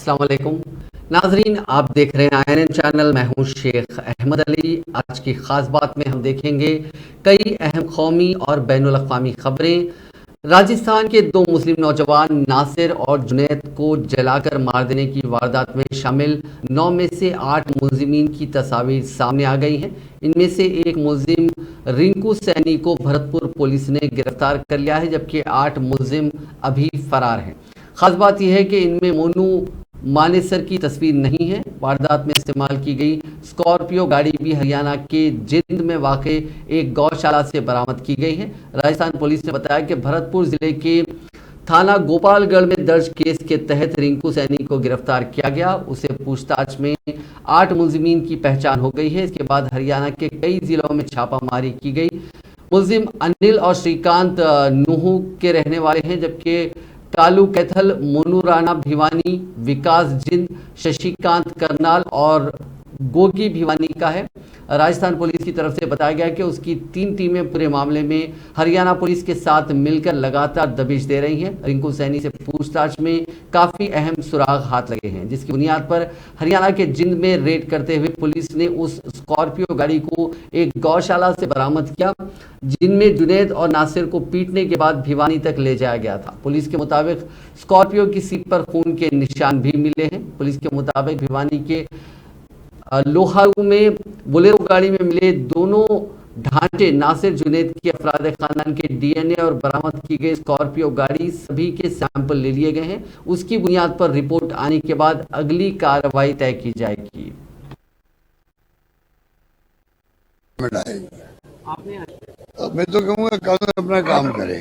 अस्सलाम वालेकुम नाजरीन, आप देख रहे हैं INN चैनल। मैं हूं शेख अहमद अली। आज की खास बात में हम देखेंगे कई अहम कौमी और बैनुल अक़वामी खबरें। राजस्थान के दो मुस्लिम नौजवान नासिर और जुनैद को जलाकर मार देने की वारदात में शामिल 9 में से 8 मुलजिमीन की तस्वीर सामने आ गई हैं। इनमें से एक मुलजिम रिंकू सैनी को भरतपुर पुलिस ने गिरफ्तार कर लिया है, जबकि 8 मुलजिम अभी फरार हैं। खास बात यह है कि इनमें मोनू मानेसर की तस्वीर नहीं है। वारदात में इस्तेमाल की गई स्कॉर्पियो गाड़ी भी हरियाणा के जिंद में वाक़े एक गौशाला से बरामद की गई है। राजस्थान पुलिस ने बताया कि भरतपुर जिले के थाना गोपालगढ़ में दर्ज केस के तहत रिंकू सैनी को गिरफ्तार किया गया। उसे पूछताछ में 8 मुलजिमीन की पहचान हो गई है। इसके बाद हरियाणा के कई जिलों में छापामारी की गई। मुलजिम अनिल और श्रीकांत नूहू के रहने वाले हैं, जबकि कालू कैथल, मोनू राणा भिवानी, विकास जिंद, शशिकांत करनाल और गोगी भिवानी का है। राजस्थान पुलिस की तरफ से बताया गया कि उसकी 3 टीमें पूरे मामले में हरियाणा पुलिस के साथ मिलकर लगातार दबिश दे रही हैं। रिंकू सैनी से पूछताछ में काफ़ी अहम सुराग हाथ लगे हैं, जिसकी बुनियाद पर हरियाणा के जिंद में रेड करते हुए पुलिस ने उस स्कॉर्पियो गाड़ी को एक गौशाला से बरामद किया, जिनमें जुनैद और नासिर को पीटने के बाद भिवानी तक ले जाया गया था। पुलिस के मुताबिक स्कॉर्पियो की सीट पर खून के निशान भी मिले हैं। पुलिस के मुताबिक भिवानी के लोहारू में बोलेरो गाड़ी में मिले दोनों ढांचे नासिर जुनैद की अफराद खानदान के DNA और बरामद की गई स्कॉर्पियो गाड़ी सभी के सैंपल ले लिए गए हैं। उसकी बुनियाद पर रिपोर्ट आने के बाद अगली कार्रवाई तय की जाएगी। मैं तो कहूँगा कानून अपना काम करे।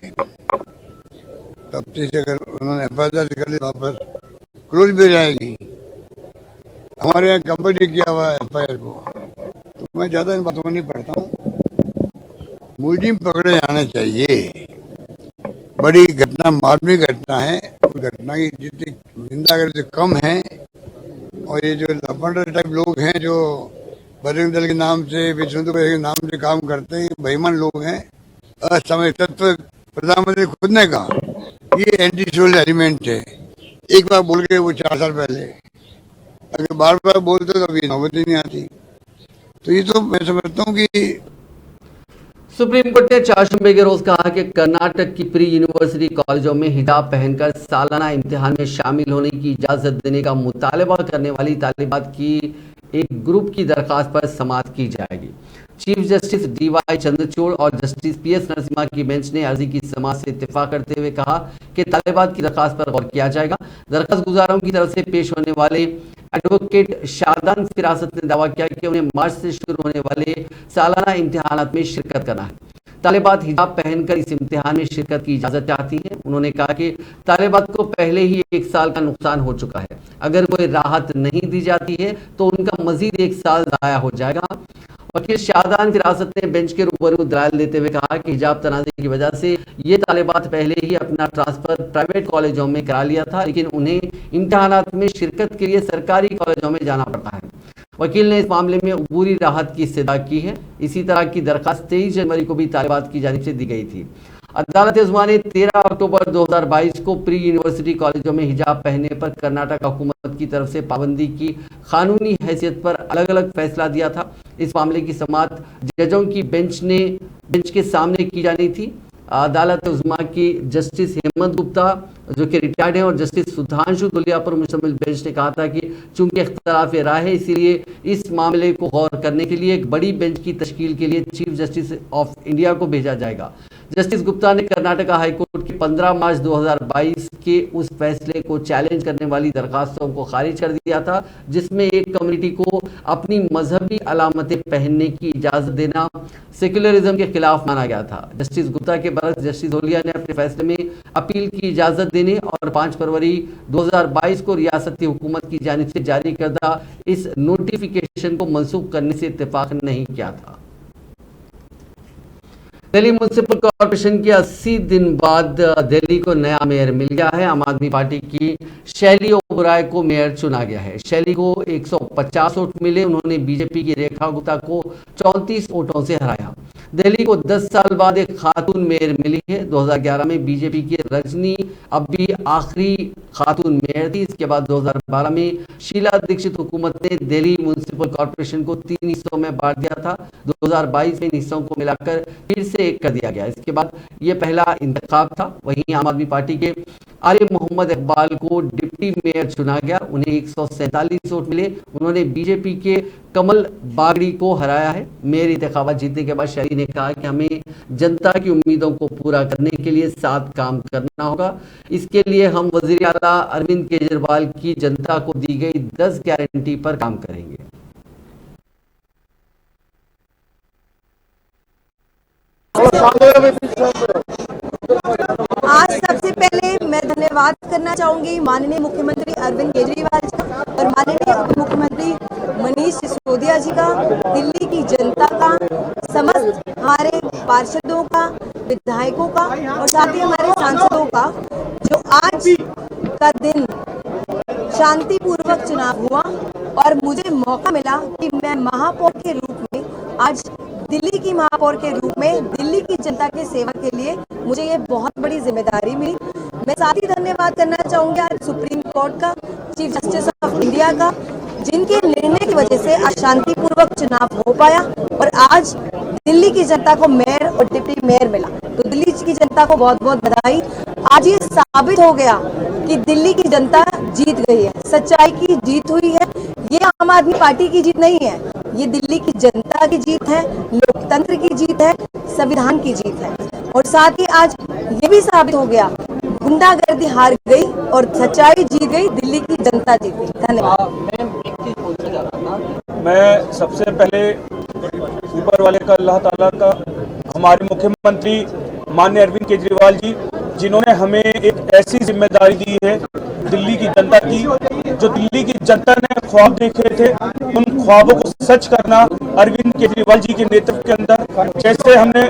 तफ्तीश अगर उन्होंने FIR कर ली वापस क्लोज भी जाएगी। हमारे यहाँ कंपनी किया हुआ है FIR को, तो मैं ज्यादा इन बातों में नहीं पढ़ता हूँ। मुलजिम पकड़े जाने चाहिए। बड़ी घटना, मार्मिक घटना है। उस घटना की जितनी निंदा करें तो कम है। और ये जो लफंडर टाइप लोग हैं जो बजरंग दल के नाम से, विश्व के नाम से काम करते हैं, बेईमान लोग हैं। असमय तत्व प्रधानमंत्री खुद ने कहा ये एंटी सोशल एलिमेंट है। एक बार बोल के वो 4 साल पहले, अगर बार बार बोलते तो अभी नौबत ही नहीं आती। तो ये तो मैं समझता हूँ कि सुप्रीम कोर्ट ने चारशंबे के रोज कहा कि कर्नाटक की प्री यूनिवर्सिटी कॉलेजों में हिजाब पहनकर सालाना इम्तिहान में शामिल होने की इजाजत देने का मुतालबा करने वाली तालिबात की एक ग्रुप की दरखास्त पर समाअत की जाएगी। चीफ जस्टिस DY चंद्रचूड़ और जस्टिस PS नरसिम्हा की बेंच ने अर्जी की समाअत से इत्तेफाक करते हुए कहा कि तालिबात की दरखास्त पर गौर किया जाएगा। दरखास्त गुजारों की तरफ से पेश होने वाले एडवोकेट शादान फिरासत ने दावा किया कि उन्हें मार्च से शुरू होने वाले सालाना इम्तिहानात में शिरकत करना है। तालिबात हिजाब पहनकर इस इम्तिहान में शिरकत की इजाजत चाहती है। उन्होंने कहा कि तालिबात को पहले ही 1 साल का नुकसान हो चुका है। अगर कोई राहत नहीं दी जाती है तो उनका मजीद 1 साल जाया हो जाएगा। वकील शादान फिरासत ने बेंच के रूबरू दलाल देते हुए कहा कि हिजाब तनाज़े की वजह से ये तालिबात पहले ही अपना ट्रांसफर प्राइवेट कॉलेजों में करा लिया था, लेकिन उन्हें इम्तिहानात में शिरकत के लिए सरकारी कॉलेजों में जाना पड़ता है। वकील ने इस मामले में अबूरी राहत की इस्तदा की है। इसी तरह की दरखास्त 23 जनवरी को भी तालिबात की जानिब से दी गई थी। अदालत उज़्मा ने 13 अक्टूबर 2022 को प्री यूनिवर्सिटी कॉलेजों में हिजाब पहनने पर कर्नाटक हुकूमत की तरफ से पाबंदी की कानूनी हैसियत पर अलग अलग फैसला दिया था। इस मामले की समाअत जजों की बेंच के सामने की जानी थी। अदालत उज़्मा की जस्टिस हेमंत गुप्ता जो कि रिटायर्ड हैं और जस्टिस सुधांशु दुलिया पर मुश्तमिल बेंच ने कहा था कि चूंकि इख्तलाफ राय है, इसीलिए इस मामले को गौर करने के लिए एक बड़ी बेंच की तश्कील के लिए चीफ जस्टिस ऑफ इंडिया को भेजा जाएगा। जस्टिस गुप्ता ने कर्नाटका हाईकोर्ट के 15 मार्च 2022 के उस फैसले को चैलेंज करने वाली दरखास्तों को खारिज कर दिया था, जिसमें एक कम्युनिटी को अपनी मजहबी अलामतें पहनने की इजाजत देना सेक्युलरिज्म के खिलाफ माना गया था। जस्टिस गुप्ता के बरक्स जस्टिस होलिया ने अपने फैसले में अपील की इजाजत देने और 5 फरवरी 2022 को रियासती हुकूमत की जानिब से जारी करदा इस नोटिफिकेशन को मनसूख करने से इत्तेफाक नहीं किया था। दिल्ली म्युनिसिपल कॉरपोरेशन के 80 दिन बाद दिल्ली को नया मेयर मिल गया है। आम आदमी पार्टी की शैली ओबराय को मेयर चुना गया है। शैली को 150 वोट मिले। उन्होंने बीजेपी की रेखा गुप्ता को 34 वोटों से हराया। दिल्ली को 10 साल बाद एक खातून मेयर मिली है। 2011 में बीजेपी की रजनी अब भी आखिरी खातून मेयर थी। इसके बाद 2012 में शीला दीक्षित हुकूमत ने दिल्ली म्युनिसिपल कॉरपोरेशन को 3 हिस्सों में बांट दिया था। 2022 में इन हिस्सों को मिलाकर फिर से एक कर दिया गया। इसके बाद ये पहला इंतखाब था। वहीं आम आदमी पार्टी के आरिफ मोहम्मद इकबाल को डिप्टी मेयर चुना गया। उन्हें 147 वोट मिले। उन्होंने बीजेपी के कमल बागड़ी को हराया है। मेयर इंतखाबात जीतने के बाद शैली ने कहा कि हमें जनता की उम्मीदों को पूरा करने के लिए साथ काम करना होगा। इसके लिए हम वजीर आला अरविंद केजरीवाल की जनता को दी गई 10 गारंटी पर काम करेंगे। आज सबसे पहले मैं धन्यवाद करना चाहूंगी माननीय मुख्यमंत्री अरविंद केजरीवाल जी का और माननीय उप मुख्यमंत्री मनीष सिसोदिया जी का, दिल्ली की जनता का, समस्त हमारे पार्षदों का, विधायकों का और साथ ही हमारे सांसदों का, जो आज का दिन शांतिपूर्वक चुनाव हुआ और मुझे मौका मिला कि मैं महापौर के रूप में आज दिल्ली की महापौर के रूप में दिल्ली की जनता की सेवा के लिए मुझे ये बहुत बड़ी जिम्मेदारी मिली। मैं साथ ही धन्यवाद करना चाहूंगी आज सुप्रीम कोर्ट का, चीफ जस्टिस ऑफ इंडिया का, जिनके निर्णय की वजह से आज शांतिपूर्वक चुनाव हो पाया और आज दिल्ली की जनता को मेयर और डिप्टी मेयर मिला। तो दिल्ली की जनता को बहुत बहुत बधाई। आज ये साबित हो गया कि दिल्ली की जनता जीत गई है, सच्चाई की जीत हुई है। ये आम आदमी पार्टी की जीत नहीं है, ये दिल्ली की जनता की जीत है, लोकतंत्र की जीत है, संविधान की जीत है। और साथ ही आज ये भी साबित हो गया गुंडागर्दी हार गई और सच्चाई जीत गई, दिल्ली की जनता जीत गई। धन्यवाद। मैं सबसे पहले ऊपर वाले का, अल्लाह ताला का, हमारे मुख्यमंत्री माननीय अरविंद केजरीवाल जी, जिन्होंने हमें एक ऐसी जिम्मेदारी दी है दिल्ली की जनता की, जो दिल्ली की जनता ने ख्वाब देखे थे, उन ख्वाबों को सच करना अरविंद केजरीवाल जी के नेतृत्व के अंदर, जैसे हमने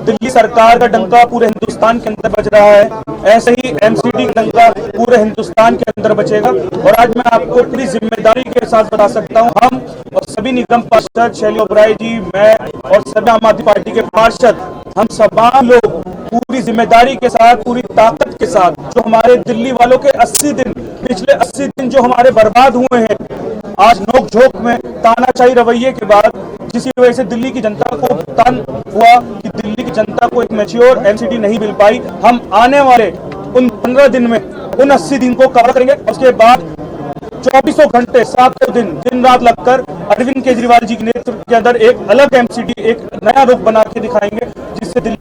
दिल्ली सरकार का डंका पूरे हिंदुस्तान के अंदर बज रहा है, ऐसे ही एमसीडी का डंका पूरे हिंदुस्तान के अंदर बचेगा। और आज मैं आपको पूरी जिम्मेदारी के साथ बता सकता हूँ, हम और सभी निगम पार्षद, शैली ओबराय जी, मैं और सभी आम आदमी पार्टी के पार्षद, हम तमाम लोग पूरी जिम्मेदारी के साथ, पूरी ताकत के साथ, जो हमारे दिल्ली वालों के 80 दिन, पिछले 80 दिन जो हमारे बर्बाद हुए हैं, आज नोक झोंक में तानाशाही रवैये के बाद, जिसकी वजह से दिल्ली की जनता को तन हुआ कि दिल्ली की जनता को एक मैच्योर एमसीडी नहीं मिल पाई, हम आने वाले उन 15 दिन में उन 80 दिन को कवर करेंगे। उसके बाद 24 घंटे 7 दिन दिन रात लगकर अरविंद केजरीवाल जी के नेतृत्व के अंदर एक अलग एमसीडी, एक नया रूप बना के दिखाएंगे, जिससे दिल्ली।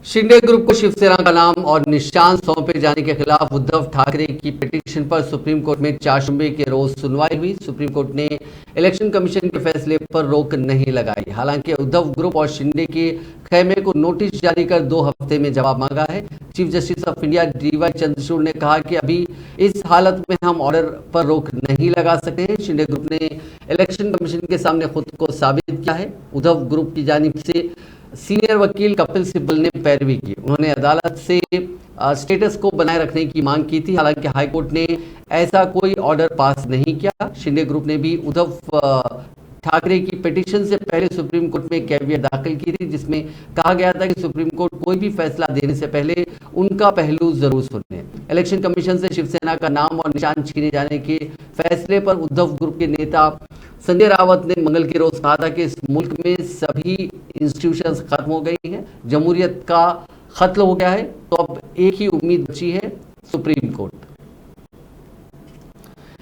शिंदे ग्रुप को शिवसेना का नाम और निशान सौंपे जाने के खिलाफ उद्धव ठाकरे की पिटीशन पर सुप्रीम कोर्ट में चारशंबे के रोज सुनवाई हुई। सुप्रीम कोर्ट ने इलेक्शन कमीशन के फैसले पर रोक नहीं लगाई। हालांकि उद्धव ग्रुप और शिंदे के खेमे को नोटिस जारी कर 2 हफ्ते में जवाब मांगा है। Chief justice of India DY Chandrachud ने कहा कि अभी इस हालत में हम ऑर्डर पर रोक नहीं लगा सकते हैं। शिंदे ग्रुप ने इलेक्शन कमीशन के सामने खुद को साबित किया है। उद्धव ग्रुप की जानिब से सीनियर वकील कपिल सिब्बल ने पैरवी की। उन्होंने अदालत से स्टेटस को बनाए रखने की मांग की थी। हालांकि हाईकोर्ट ने ऐसा कोई ऑर्डर पास नहीं किया। शिंदे ग्रुप ने भी उद्धव ठाकरे की पिटीशन से पहले सुप्रीम कोर्ट में कैवियट दाखिल की थी, जिसमें कहा गया था कि सुप्रीम कोर्ट कोई भी फैसला देने से पहले उनका पहलू जरूर सुने। इलेक्शन कमीशन से शिवसेना का नाम और निशान छीने जाने के फैसले पर उद्धव ग्रुप के नेता संजय रावत ने मंगल के रोज कहा था कि इस मुल्क में सभी इंस्टीट्यूशंस खत्म हो गई हैं, जमहूरियत का खत्म हो गया है, तो अब एक ही उम्मीद बची है, सुप्रीम कोर्ट।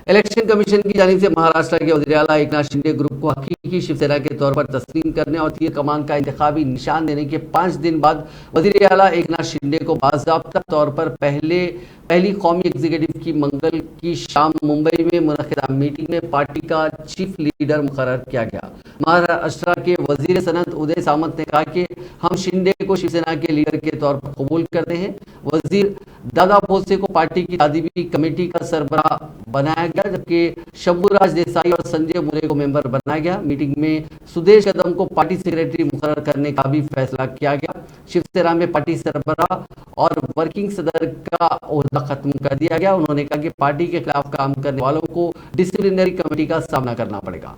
इलेक्शन कमीशन की जानिब से महाराष्ट्र के वज़ीर आला एकनाथ शिंदे ग्रुप को हकीकी शिवसेना के तौर पर तस्लीम करने और तीर कमान का इंतखाबी निशान देने के 5 दिन बाद वज़ीर आला एकनाथ शिंदे को बाज़ाब्ता तौर पर पहली कौमी एग्जीक्यूटिव की मंगल की शाम मुंबई में मुनक़िदा मीटिंग में पार्टी का चीफ लीडर मुकर्रर किया गया। महाराष्ट्र के वज़ीर सनत उदय सामंत ने कहा कि हम शिंदे को शिवसेना के लीडर के तौर पर कबूल करते हैं। वज़ीर दादा भोसले को पार्टी की तादीबी कमेटी का सरबराह बनाया गया। गया, जबकि शंभूराज देसाई और संजय मुरे को मेंबर बनाया गया। मीटिंग में सुदेश कदम को पार्टी सेक्रेटरी मुकर्रर करने का भी फैसला किया गया। शिवसेना में पार्टी सरबराह और वर्किंग सदर का ओहदा खत्म कर दिया गया। उन्होंने कहा कि पार्टी के खिलाफ काम करने वालों को डिसिप्लिनरी कमेटी का सामना करना पड़ेगा।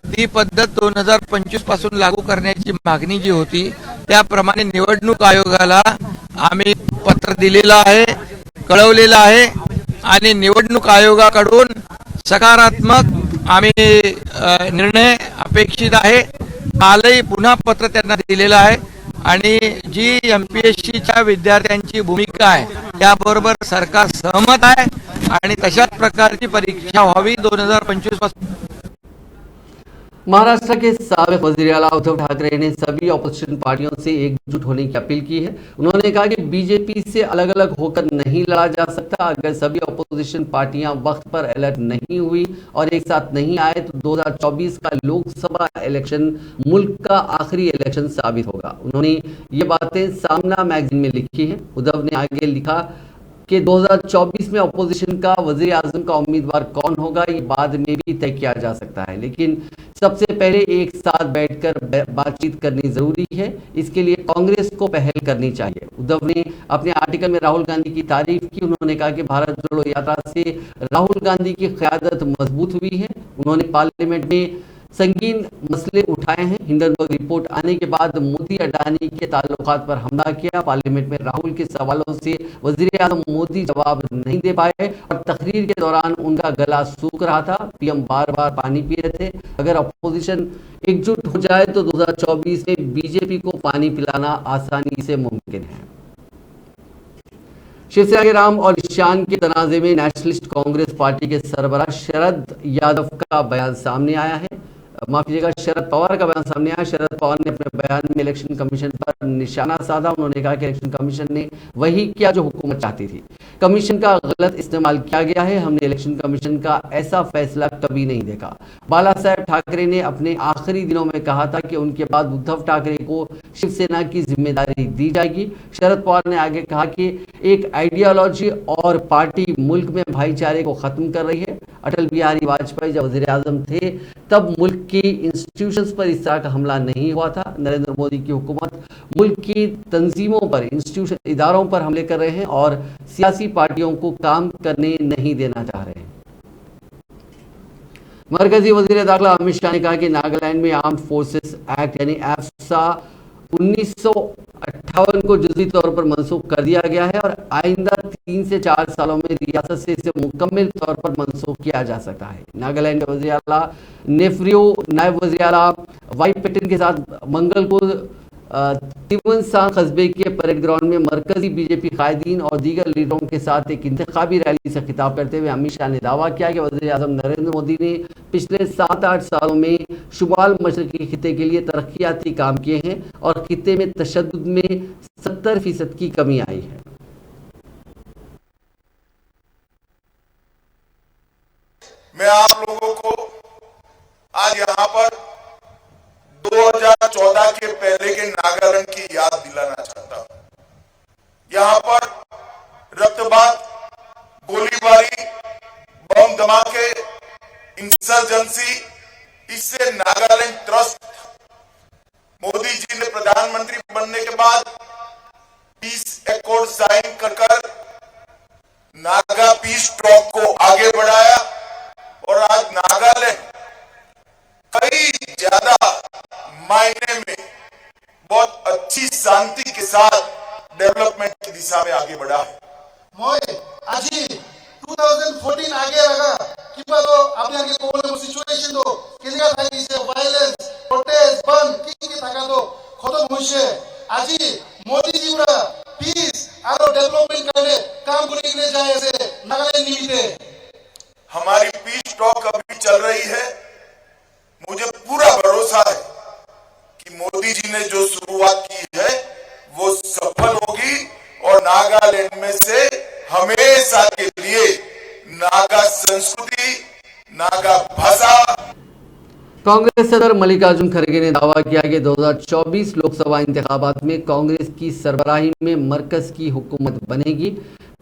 ती पद्धत 2025 पासून लागू करण्याची मागणी जी होती त्याप्रमाणे निवडणूक आयोगाला आम्ही पत्र दिलेलं आहे, कळवलेलं आहे आणि निवडणूक आयोगाकडून सकारात्मक आम्ही निर्णय अपेक्षित आहे। कालही पुन्हा पत्र त्यांना दिलेलं आहे आणि जी MPSCच्या विद्यार्थ्यांची भूमिका आहे त्याबरोबर सरकार सहमत आहे आणि तशाच प्रकारची परीक्षा व्हावी 2025 पासून। महाराष्ट्र के साबिक वज़ीर आला उद्धव ठाकरे ने सभी ऑपोजिशन पार्टियों से एकजुट होने की अपील की है। उन्होंने कहा कि बीजेपी से अलग अलग होकर नहीं लड़ा जा सकता। अगर सभी ऑपोजिशन पार्टियां वक्त पर अलर्ट नहीं हुई और एक साथ नहीं आए तो 2024 का लोकसभा इलेक्शन मुल्क का आखिरी इलेक्शन साबित होगा। उन्होंने ये बातें सामना मैगजीन में लिखी है। उद्धव ने आगे लिखा कि 2024 में अपोजिशन का वज़ीर आज़म का उम्मीदवार कौन होगा ये बाद में भी तय किया जा सकता है, लेकिन सबसे पहले एक साथ बैठकर बातचीत करनी जरूरी है। इसके लिए कांग्रेस को पहल करनी चाहिए। उद्धव ने अपने आर्टिकल में राहुल गांधी की तारीफ की। उन्होंने कहा कि भारत जोड़ो यात्रा से राहुल गांधी की क़यादत मजबूत हुई है। उन्होंने पार्लियामेंट में संगीन मसले उठाए हैं। हिंडनबर्ग रिपोर्ट आने के बाद मोदी अडानी के ताल्लुकात पर हमला किया। पार्लियामेंट में राहुल के सवालों से वज़ीर आज़म मोदी जवाब नहीं दे पाए और तकरीर के दौरान उनका गला सूख रहा था। पीएम बार बार पानी पी रहे थे। अगर अपोजिशन एकजुट हो जाए तो 2024 में बीजेपी को पानी पिलाना आसानी से मुमकिन है। शिवसेना के राम और ईशान के तनाजे में नेशनलिस्ट कांग्रेस पार्टी के सरबराह शरद यादव का बयान सामने आया है। माफ कीजिएगा, शरद पवार का बयान सामने आया। शरद पवार ने अपने बयान में इलेक्शन कमीशन पर निशाना साधा। उन्होंने कहा कि इलेक्शन कमीशन ने वही किया जो हुकूमत चाहती थी। कमीशन का गलत इस्तेमाल किया गया है। हमने इलेक्शन कमीशन का ऐसा फैसला कभी नहीं देखा। बाला साहेब ठाकरे ने अपने आखिरी दिनों में कहा था कि उनके बाद उद्धव ठाकरे को शिवसेना की जिम्मेदारी दी जाएगी। शरद पवार ने आगे कहा कि एक आइडियोलॉजी और पार्टी मुल्क में भाईचारे को खत्म कर रही है। अटल बिहारी वाजपेयी जब वज़ीर आज़म थे तब मुल्क की इंस्टीट्यूशंस पर इस तरह का हमला नहीं हुआ था। नरेंद्र मोदी की हुकूमत मुल्क की तंजीमों पर, इंस्टीट्यूशन, इदारों पर हमले कर रहे हैं और सियासी पार्टियों को काम करने नहीं देना चाह रहे हैं। मरकजी वज़ीर दाखिला अमित शाह ने कहा कि नागालैंड में आर्म्ड फोर्सेस एक्ट यानी एफ्सा 1958 को जुज़वी तौर पर मनसूख कर दिया गया है और आइंदा 3 से 4 सालों में रियासत से इसे मुकम्मल तौर पर मनसूख किया जा सकता है। नागालैंड के वज़ीर आला नेफ्रियो नायब वज़ीर आला वाई पेटन के साथ मंगल को तिवनसा कस्बे के परेड ग्राउंड में मरकजी बीजेपी कायदीन और दीगर लीडरों के साथ एक इंतखाबी रैली से खिताब करते हुए अमित शाह ने दावा किया कि वज़ीर आज़म नरेंद्र मोदी ने पिछले 7-8 सालों में शुमाल मशरकी खिते के लिए तरक्याती काम किए हैं और खिते में तशद्दुद में 70% की कमी आई है। मैं आप लोगों को आज यहाँ पर 2014 के पहले के नागालैंड की याद दिलाना चाहता हूं। यहाँ पर रक्तपात, गोलीबारी, बम धमाके, इंसर्जेंसी, इससे नागालैंड त्रस्त। मोदी जी ने प्रधानमंत्री बनने के बाद पीस एकॉर्ड साइन कर नागा पीस टॉक को आगे बढ़ाया और आज नागालैंड कई ज्यादा मायने में बहुत अच्छी शांति के साथ डेवलपमेंट की दिशा में आगे बढ़ा है। मैं आज 2014 आगे लगा कि तो आपने आगे कोई सिचुएशन दो केलिया था इसे वायलेंस प्रोटेस्ट बंद की थाका तो खत्म होइसे आज मोदी जी पूरा पीस और डेवलपमेंट करने काम करने जाए ऐसे नागालैंड निमित्ते हमारी पीस टॉक अभी चल रही है। मुझे पूरा भरोसा है कि मोदी जी ने जो शुरुआत की है वो सफल होगी और नागालैंड में से हमेशा के लिए नागा संस्कृति, नागा भाषा। कांग्रेस सदर मल्लिकार्जुन खड़गे ने दावा किया कि 2024 लोकसभा इंतखाबात में कांग्रेस की सरबराही में मरकज की हुकूमत बनेगी।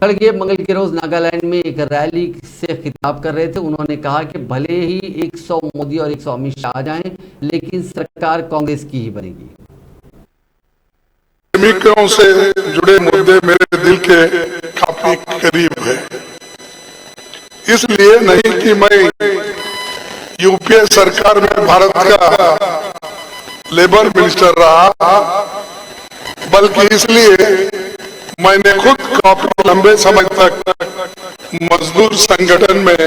खड़गे मंगल के रोज नागालैंड में एक रैली से खिताब कर रहे थे। उन्होंने कहा कि भले ही 100 मोदी और 100 अमित शाह आ जाएं, लेकिन सरकार कांग्रेस की ही बनेगी। श्रमिकों से जुड़े मुद्दे मेरे दिल के काफी करीब है, इसलिए नहीं कि मैं यूपीए सरकार में भारत का लेबर मिनिस्टर रहा, बल्कि इसलिए मैंने खुद काफी लंबे समय तक मजदूर संगठन में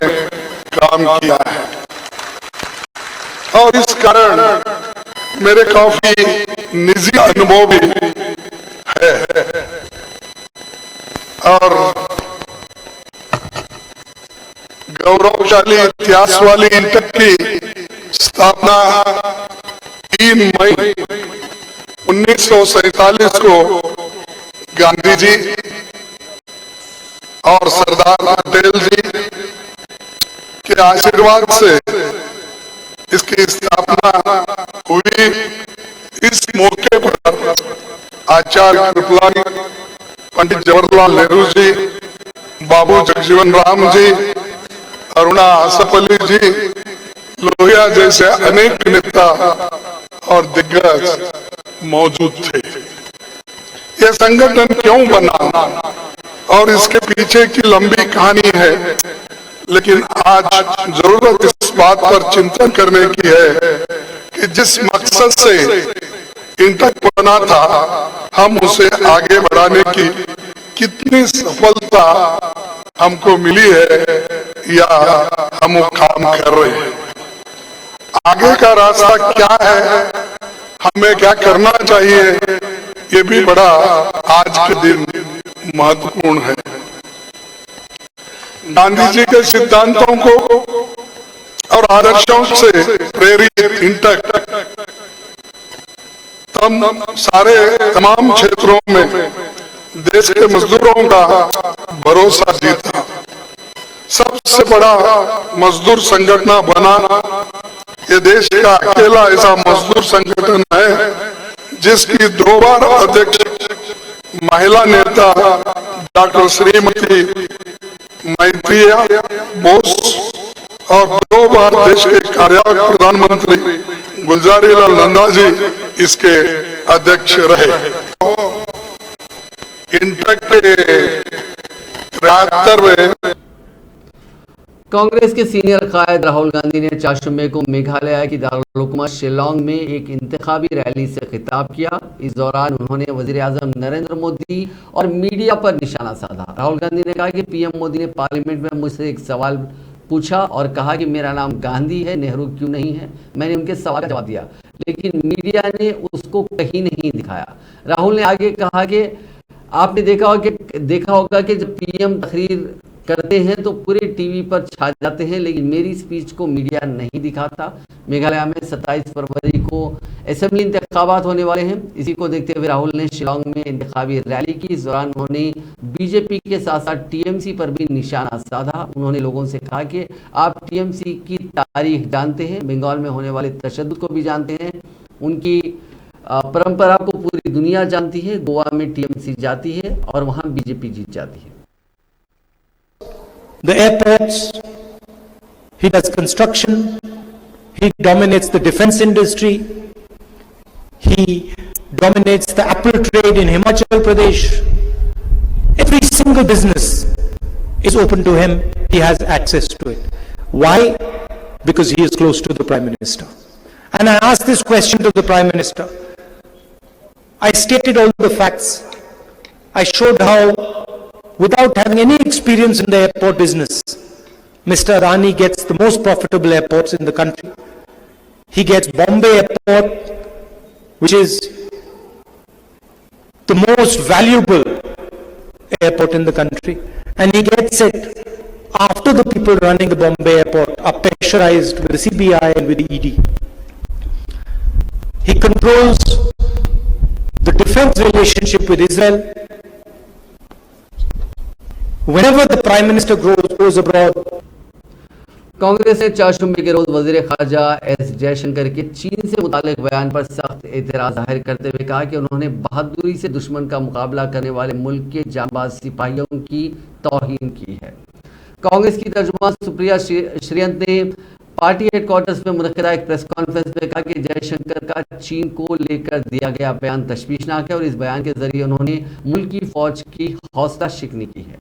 काम किया है और इस कारण मेरे काफी निजी अनुभव भी है और गौरवशाली इतिहास वाली इंटक की स्थापना 3 मई 1947 को गांधी जी और सरदार पटेल जी के आशीर्वाद से इसकी स्थापना हुई। इस मौके पर आचार्य कृपलानी, पंडित जवाहरलाल नेहरू जी, बाबू जगजीवन राम जी, अरुणा आसफ अली जी, लोहिया जैसे अनेक नेता और दिग्गज मौजूद थे। यह संगठन क्यों बना और इसके पीछे की लंबी कहानी है, लेकिन आज जरूरत इस बात पर चिंतन करने की है कि जिस मकसद से इंटक बना था, हम उसे आगे बढ़ाने की कितनी सफलता हमको मिली है या हम वो काम कर रहे हैं। आगे का रास्ता क्या है, हमें क्या करना चाहिए, ये भी बड़ा आज के दिन महत्वपूर्ण है। गांधी जी के सिद्धांतों को और आदर्शों से प्रेरित इंटक तमाम क्षेत्रों में देश के मजदूरों का भरोसा जीता। सबसे बड़ा मजदूर संगठन बना। ये देश का अकेला ऐसा मजदूर संगठन है जिसकी 2 बार अध्यक्ष महिला नेता डॉक्टर श्रीमती मैत्रिया बोस और 2 बार देश के कार्यवाहक प्रधानमंत्री गुलजारीलाल नंदा जी इसके अध्यक्ष रहे। इंटक के 73वें कांग्रेस के सीनियर कायद राहुल गांधी ने चाशुम्बे को मेघालय की दारुल शिलोंग में एक इंतखाबी रैली से खिताब किया। इस दौरान उन्होंने वजीर-ए-आज़म नरेंद्र मोदी और मीडिया पर निशाना साधा। राहुल गांधी ने कहा कि पीएम मोदी ने पार्लियामेंट में मुझसे एक सवाल पूछा और कहा कि मेरा नाम गांधी है, नेहरू क्यों नहीं है। मैंने उनके सवाल का जवाब दिया, लेकिन मीडिया ने उसको कहीं नहीं दिखाया। राहुल ने आगे कहा कि आपने देखा होगा कि जब पीएम तकरीर करते हैं तो पूरे टीवी पर छा जाते हैं, लेकिन मेरी स्पीच को मीडिया नहीं दिखाता। मेघालय में 27 फरवरी को असेंबली इंतखाबात होने वाले हैं। इसी को देखते हुए राहुल ने शिलोंग में इंतखाबी रैली की। इस दौरान उन्होंने बीजेपी के साथ साथ टीएमसी पर भी निशाना साधा। उन्होंने लोगों से कहा कि आप टीएमसी की तारीख जानते हैं, बंगाल में होने वाले तशद्दुद को भी जानते हैं, उनकी परंपरा को पूरी दुनिया जानती है। गोवा में टीएमसी जाती है और वहां बीजेपी जीत जाती है। The airports, he does construction, he dominates the defense industry, he dominates the apple trade in Himachal Pradesh. Every single business is open to him, he has access to it. Why? Because he is close to the Prime Minister. And I asked this question to the Prime Minister. I stated all the facts. I showed how, without having any experience in the airport business, Mr. Adani gets the most profitable airports in the country. He gets Bombay Airport, which is the most valuable airport in the country, and he gets it after the people running the Bombay Airport are pressurized with the CBI and with the ED. He controls the defense relationship with Israel. Whenever the Prime Minister goes abroad, Congress ने चारशंबे के रोज वजीर खारजा S Jaishankar के चीन से मुतालिक बयान पर सख्त एतराज जाहिर करते हुए कहा कि उन्होंने बहादुरी से दुश्मन का मुकाबला करने वाले मुल्क के जांबाज सिपाहियों की तौहीन की है। कांग्रेस की तर्जुमान सुप्रिया श्रीयंत ने पार्टी हेडक्वार्टर्स में मुनक्किदा एक प्रेस कॉन्फ्रेंस में कहा कि जयशंकर का चीन को लेकर दिया गया बयान तशवीशनाक है और इस बयान के जरिए उन्होंने मुल्क की फौज की हौसला शिकनी की है।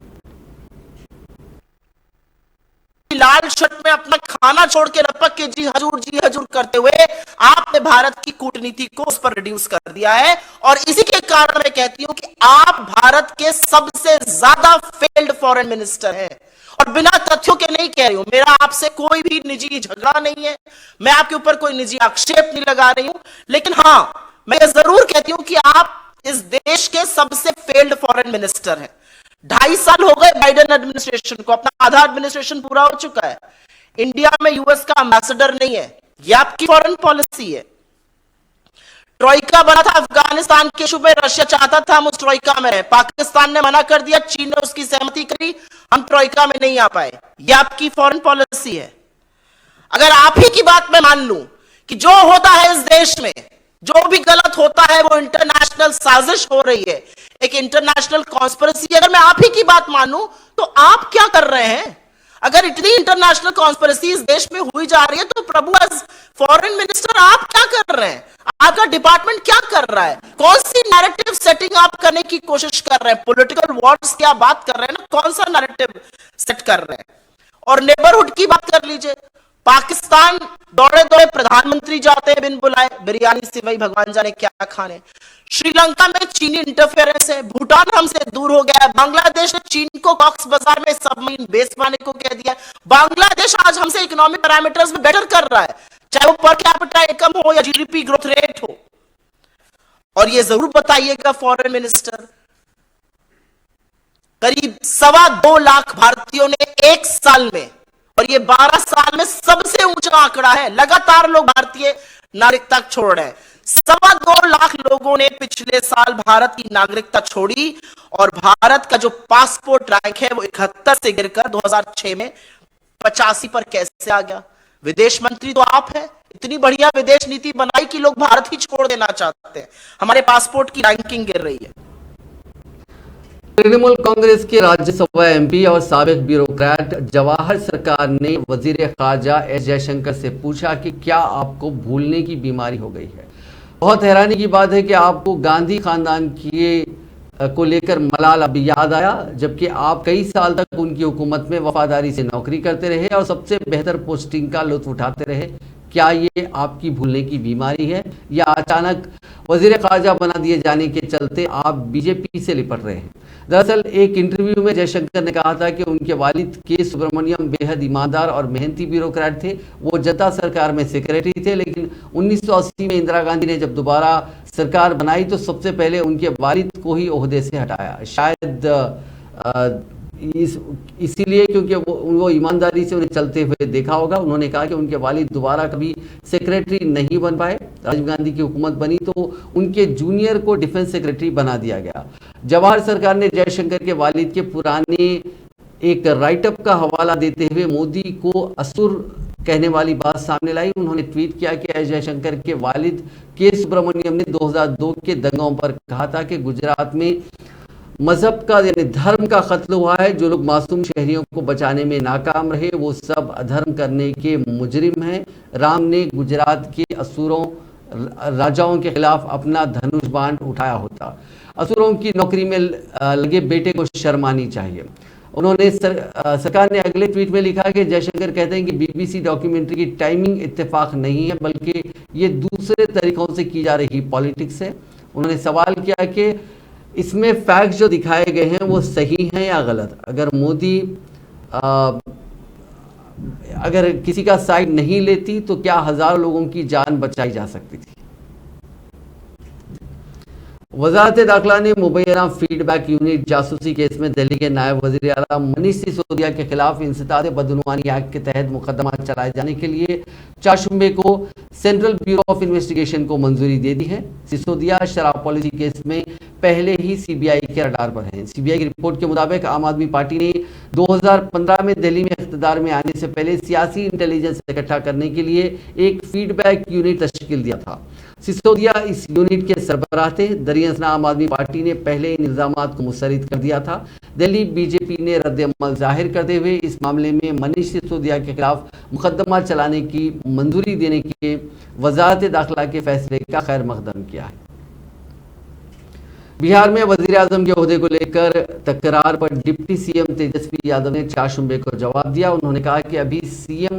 लाल शर्ट में अपना खाना छोड़ के रपक के जी हजूर करते हुए आपने भारत की कूटनीति को उस पर रिड्यूस कर दिया है और इसी के कारण मैं कहती हूं कि आप भारत के सबसे ज्यादा फेल्ड फॉरेन मिनिस्टर हैं और बिना तथ्यों के नहीं कह रही हूं। मेरा आपसे कोई भी निजी झगड़ा नहीं है, मैं आपके ऊपर कोई निजी आक्षेप नहीं लगा रही हूं, लेकिन हां मैं जरूर कहती हूं कि आप इस देश के सबसे फेल्ड फॉरेन मिनिस्टर हैं। 2.5 साल हो गए बाइडेन एडमिनिस्ट्रेशन को, अपना आधा एडमिनिस्ट्रेशन पूरा हो चुका है। इंडिया में यूएस का एम्बेसडर नहीं है, यह आपकी फॉरेन पॉलिसी है। ट्रोइका बना था अफगानिस्तान के इशू में, रशिया चाहता था हम उस ट्रोइका में रहे, पाकिस्तान ने मना कर दिया, चीन ने उसकी सहमति करी, हम ट्रोइका में नहीं आ पाए। यह आपकी फॉरेन पॉलिसी है। अगर आप ही की बात मैं मान लूं कि जो होता है इस देश में, जो भी गलत होता है वो इंटरनेशनल साजिश हो रही है, एक इंटरनेशनल कॉन्स्पिरेसी, अगर मैं आप ही की बात मानूं तो आप क्या कर रहे हैं? अगर इतनी इंटरनेशनल कॉन्स्पिरेसी इस देश में हुई जा रही है तो प्रभु एज फॉरेन मिनिस्टर आप क्या कर रहे हैं? आपका डिपार्टमेंट क्या कर रहा है? कौन सी नैरेटिव सेटिंग आप करने की कोशिश कर रहे हैं? पॉलिटिकल वॉर्स की आप बात कर रहे हैं ना, कौन सा नैरेटिव सेट कर रहे हैं? और नेबरहुड की बात कर लीजिए, पाकिस्तान दौड़े दौड़े प्रधानमंत्री जाते हैं बिन बुलाए, बिरयानी से वही भगवान जाने क्या खाने। श्रीलंका में चीनी इंटरफेरेंस है, भूटान हमसे दूर हो गया है, बांग्लादेश ने चीन को कॉक्स बाजार में सबमरीन बेस बनाने को कह दिया। बांग्लादेश आज हमसे इकोनॉमिक पैरामीटर्स में बेटर कर रहा है, चाहे वो पर कैपिटा इनकम हो या जीडीपी ग्रोथ रेट हो। और ये जरूर बताइएगा फॉरेन मिनिस्टर, करीब 2.25 लाख भारतीयों ने 1 साल में, और ये 12 साल में सबसे ऊंचा आंकड़ा है, लगातार लोग भारतीय नागरिकता छोड़ रहे हैं। 2.25 लाख लोगों ने पिछले साल भारत की नागरिकता छोड़ी और भारत का जो पासपोर्ट रैंक है वो 71 से गिरकर 2006 में 85 पर कैसे आ गया? विदेश मंत्री तो आप हैं, इतनी बढ़िया विदेश नीति बनाई कि लोग भारत ही छोड़ देना चाहते हैं, हमारे पासपोर्ट की रैंकिंग गिर रही है। तृणमूल कांग्रेस के राज्यसभा एमपी और साबिक ब्यूरोक्रेट जवाहर सरकार ने वजीर खारजा एस जयशंकर से पूछा कि क्या आपको भूलने की बीमारी हो गई है। बहुत हैरानी की बात है कि आपको गांधी खानदान को लेकर मलाल अभी याद आया, जबकि आप कई साल तक उनकी हुकूमत में वफादारी से नौकरी करते रहे और सबसे बेहतर पोस्टिंग का लुत्फ उठाते रहे। क्या ये आपकी भूलने की बीमारी है या अचानक वजीर खारजा बना दिए जाने के चलते आप बीजेपी से लिपट रहे हैं? दरअसल एक इंटरव्यू में जयशंकर ने कहा था कि उनके वालिद के सुब्रमण्यम बेहद ईमानदार और मेहनती ब्यूरोक्रेट थे। वो जनता सरकार में सेक्रेटरी थे, लेकिन 1980 में इंदिरा गांधी ने जब दोबारा सरकार बनाई तो सबसे पहले उनके वालिद को ही ओहदे से हटाया। शायद इसीलिए क्योंकि वो ईमानदारी से उन्हें चलते हुए देखा होगा। उन्होंने कहा कि उनके वालिद दोबारा कभी सेक्रेटरी नहीं बन पाए। राजीव गांधी की हुकूमत बनी तो उनके जूनियर को डिफेंस सेक्रेटरी बना दिया गया। जवाहर सरकार ने जयशंकर के वालिद के पुराने एक राइटअप का हवाला देते हुए मोदी को असुर कहने वाली बात सामने लाई। उन्होंने ट्वीट किया कि एस जयशंकर के वालिद के सुब्रमण्यम ने 2002 के दंगों पर कहा था कि गुजरात में मजहब का यानी धर्म का कत्ल हुआ है। जो लोग मासूम शहरियों को बचाने में नाकाम रहे वो सब अधर्म करने के मुजरिम हैं। राम ने गुजरात के असुरों राजाओं के खिलाफ अपना धनुष बाण उठाया होता। असुरों की नौकरी में लगे बेटे को शर्म आनी चाहिए। उन्होंने सरकार ने अगले ट्वीट में लिखा कि जयशंकर कहते हैं कि बीबीसी डॉक्यूमेंट्री की टाइमिंग इत्तेफाक नहीं है बल्कि ये दूसरे तरीकों से की जा रही पॉलिटिक्स है। उन्होंने सवाल किया कि इसमें फैक्ट जो दिखाए गए हैं वो सही हैं या गलत। अगर मोदी अगर किसी का साइड नहीं लेती तो क्या हजारों लोगों की जान बचाई जा सकती थी। वजारत दाखिला ने मुबैना फीडबैक यूनिट जासूसी केस में दिल्ली के नायब वजीर आला मनीष सिसोदिया के खिलाफ इंसदाद बदनुमानी एक्ट के तहत मुकदमा चलाए जाने के लिए चारशंबे को सेंट्रल ब्यूरो ऑफ इन्वेस्टिगेशन को मंजूरी दे दी है। सिसोदिया शराब पॉलिसी केस में पहले ही सीबीआई के रडार पर हैं। सीबीआई की रिपोर्ट के मुताबिक आम आदमी पार्टी ने 2015 में दिल्ली में इख्तिदार में आने से पहले सियासी इंटेलिजेंस इकट्ठा करने के लिए एक फीडबैक यूनिट तश्कील दिया था। सिसोदिया इस यूनिट के सरबराह थे। दरअसल आम आदमी पार्टी ने पहले इन इल्जामात को मुस्तरद कर दिया था। दिल्ली बीजेपी ने रद्द-ए-अमल जाहिर करते हुए इस मामले में मनीष सिसोदिया के खिलाफ मुकदमा चलाने की मंजूरी देने के वजारत दाखिला के फैसले का खैर मकदम किया है। बिहार में वजीर आजम के ओहदे को लेकर तकरार पर डिप्टी सीएम तेजस्वी यादव ने चाशुम्बे को जवाब दिया। उन्होंने कहा कि अभी सीएम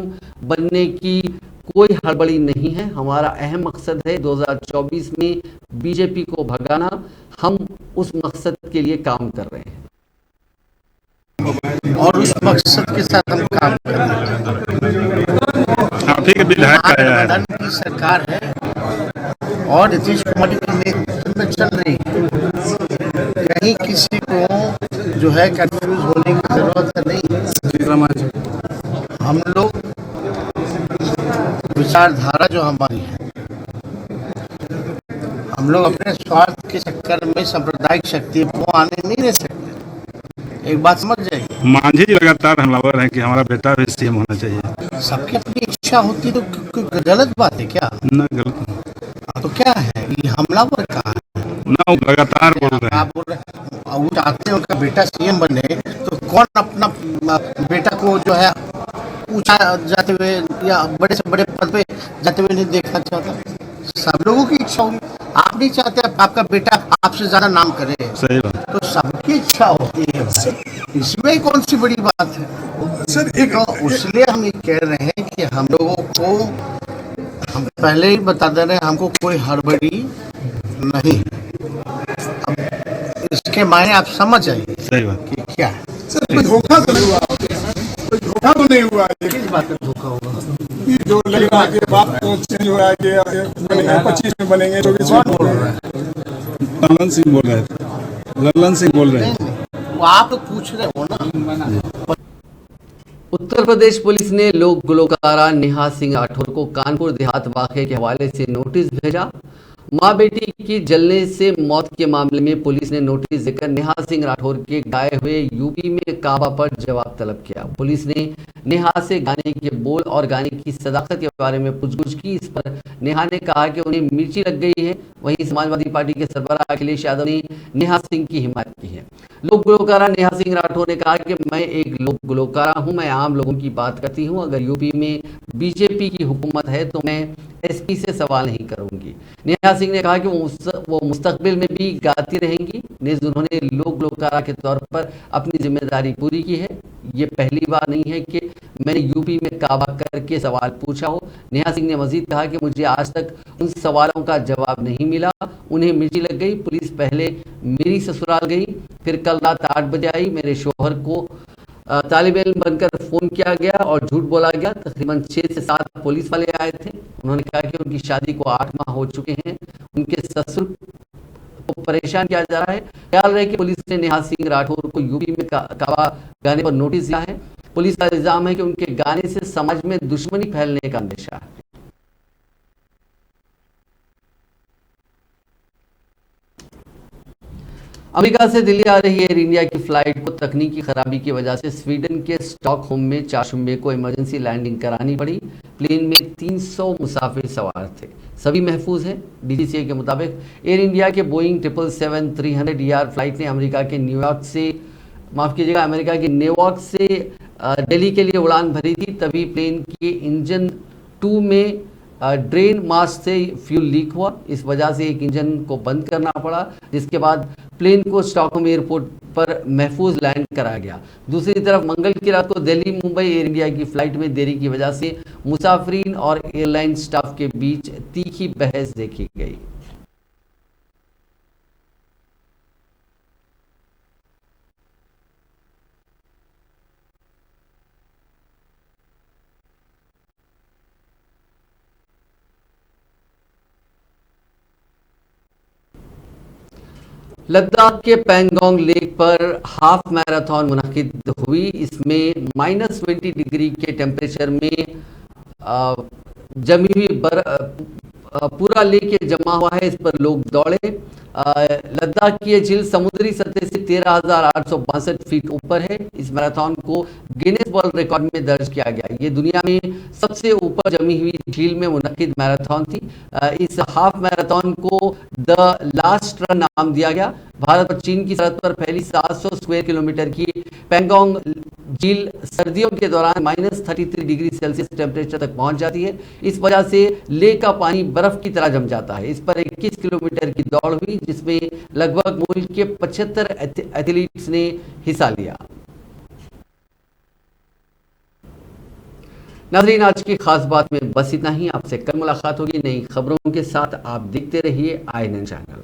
बनने की कोई हड़बड़ी नहीं है। हमारा अहम मकसद है 2024 में बीजेपी को भगाना। हम उस मकसद के लिए काम कर रहे हैं और उस मकसद के साथ हम काम कर रहे हैं। की सरकार है और नीतीश कुमार के नेतृत्व में चल रही है। कहीं किसी को जो है कंफ्यूज होने की जरूरत नहीं। हम लोग विचारधारा जो हमारी है, हम लोग अपने स्वार्थ के चक्कर में सांप्रदायिक शक्ति को आने नहीं दे सकते। एक बात समझ जाइए। मांझी जी लगातार हमलावर हैं कि हमारा बेटा भी सीएम होना चाहिए। सबकी अपनी इच्छा होती तो गलत बात है क्या? ना गलत तो क्या है ये हमलावर कहाँ है? ना लगातार बोल रहे हैं। आप बोल रहे वो चाहते हैं उनका बेटा सीएम बने, तो कौन अपना बेटा को जो है ऊंचा जाते हुए या बड़े से बड़े पद पे जाते हुए नहीं देखना चाहता? सब लोगों की इच्छा होगी। आप नहीं चाहते आपका बेटा आपसे ज्यादा नाम करे। सही बात। तो सबकी इच्छा होती है, इसमें कौन सी बड़ी बात है सर? तो इसलिए हम ये कह रहे हैं कि हम लोगों को, हम पहले ही बता दे रहे हैं, हमको कोई हड़बड़ी नहीं। अब इसके मायने आप समझ आइए। सही बात कि क्या है सर, कोई धोखा तो नहीं हुआ? कोई धोखा तो नहीं हुआ? किस बात का धोखा होगा? जो लग रहा है कि बात तो चेंज हो रहा है कि 25 में बनेंगे, 24 में बोल रहा है। ललन सिंह बोल रहे थे। ललन सिंह बोल रहे हैं। वो आप तो पूछ रहे हो ना। उत्तर प्रदेश पुलिस ने लोक गुलकारा नेहा सिंह राठौर को कानपुर देहात वाक़े के हवाले से नोटिस भेजा। मां बेटी की जलने से मौत के मामले में पुलिस ने नोटिस देकर नेहा सिंह राठौर के गाए हुए यूपी में काबा पर जवाब तलब किया। पुलिस ने नेहा से गाने के बोल और गाने की सदाकत के बारे में पूछगछ की। इस पर नेहा ने कहा कि उन्हें मिर्ची लग गई है। वहीं समाजवादी पार्टी के सरबराह अखिलेश यादव ने नेहा सिंह की हिमायत की है। लोक गुलकारा नेहा सिंह राठौर ने कहा कि मैं एक लोक गुलकारा हूं, मैं आम लोगों की बात करती हूं। अगर यूपी में बीजेपी की हुकूमत है तो मैं एसपी से सवाल नहीं करूंगी। नेहा सिंह ने कहा कि वो मुस्तकबिल में भी गाती रहेंगी। नेज़ उन्होंने लोक गुलकारा के तौर पर अपनी जिम्मेदारी पूरी की है। ये पहली बार नहीं है कि मैंने यूपी में काबा करके सवाल पूछा हो। नेहा सिंह ने मजीद कहा कि मुझे आज तक उन सवालों का जवाब नहीं मिला। उन्हें मिर्ची लग गई। पुलिस पहले मेरी ससुराल गई, फिर कल रात 8 बजे आई। मेरे शोहर को तालिब इल्म बनकर फ़ोन किया गया और झूठ बोला गया। तकरीबन 6 से 7 पुलिस वाले आए थे। उन्होंने कहा कि उनकी शादी को 8 माह हो चुके हैं। उनके ससुर को परेशान किया जा रहा है। ख्याल रहे कि पुलिस ने नेहा सिंह राठौर को यूपी में काबा गाने पर नोटिस दिया है। पुलिस का इल्जाम है कि उनके गाने से समाज में दुश्मनी फैलने का अंदेशा है। अमेरिका से दिल्ली आ रही एयर इंडिया की फ्लाइट को तकनीकी खराबी की वजह से स्वीडन के स्टॉकहोम में चाशुम्बे को इमरजेंसी लैंडिंग करानी पड़ी। प्लेन में 300 मुसाफिर सवार थे, सभी महफूज हैं। डीजीसीए के मुताबिक एयर इंडिया के बोइंग 777-300ER फ्लाइट ने अमेरिका के न्यूयॉर्क से दिल्ली के लिए उड़ान भरी थी। तभी प्लेन के इंजन 2 में ड्रेन मास से फ्यूल लीक हुआ। इस वजह से एक इंजन को बंद करना पड़ा, जिसके बाद प्लेन को स्टॉकहोम एयरपोर्ट पर महफूज लैंड कराया गया। दूसरी तरफ मंगल की रात को दिल्ली मुंबई एयर इंडिया की फ्लाइट में देरी की वजह से मुसाफिरीन और एयरलाइन स्टाफ के बीच तीखी बहस देखी गई। लद्दाख के पैंगोंग लेक पर हाफ मैराथन मुनक्किद हुई। इसमें -20 डिग्री के टेम्परेचर में जमी हुई पूरा लेक जमा हुआ है, इस पर लोग दौड़े। लद्दाख की ये झील समुद्री सतह से 13,862 फीट ऊपर है। इस मैराथन को गिनेस वर्ल्ड रिकॉर्ड में दर्ज किया गया। ये दुनिया में सबसे ऊपर जमी हुई झील में मुनक्किद मैराथन थी। इस हाफ मैराथन को द लास्ट रन नाम दिया गया। भारत और चीन की सरहद पर फैली 700 स्क्वायर किलोमीटर की पैंगोंग झील सर्दियों के दौरान -33 डिग्री सेल्सियस टेम्परेचर तक पहुंच जाती है। इस वजह से लेक का पानी बर्फ की तरह जम जाता है। इस पर 21 किलोमीटर की दौड़ हुई, जिसमें लगभग मुल्क के 75 एथलीट्स ने हिस्सा लिया। नाज़रीन, आज की खास बात में बस इतना ही। आपसे कल मुलाकात होगी नई खबरों के साथ। आप देखते रहिए INN चैनल।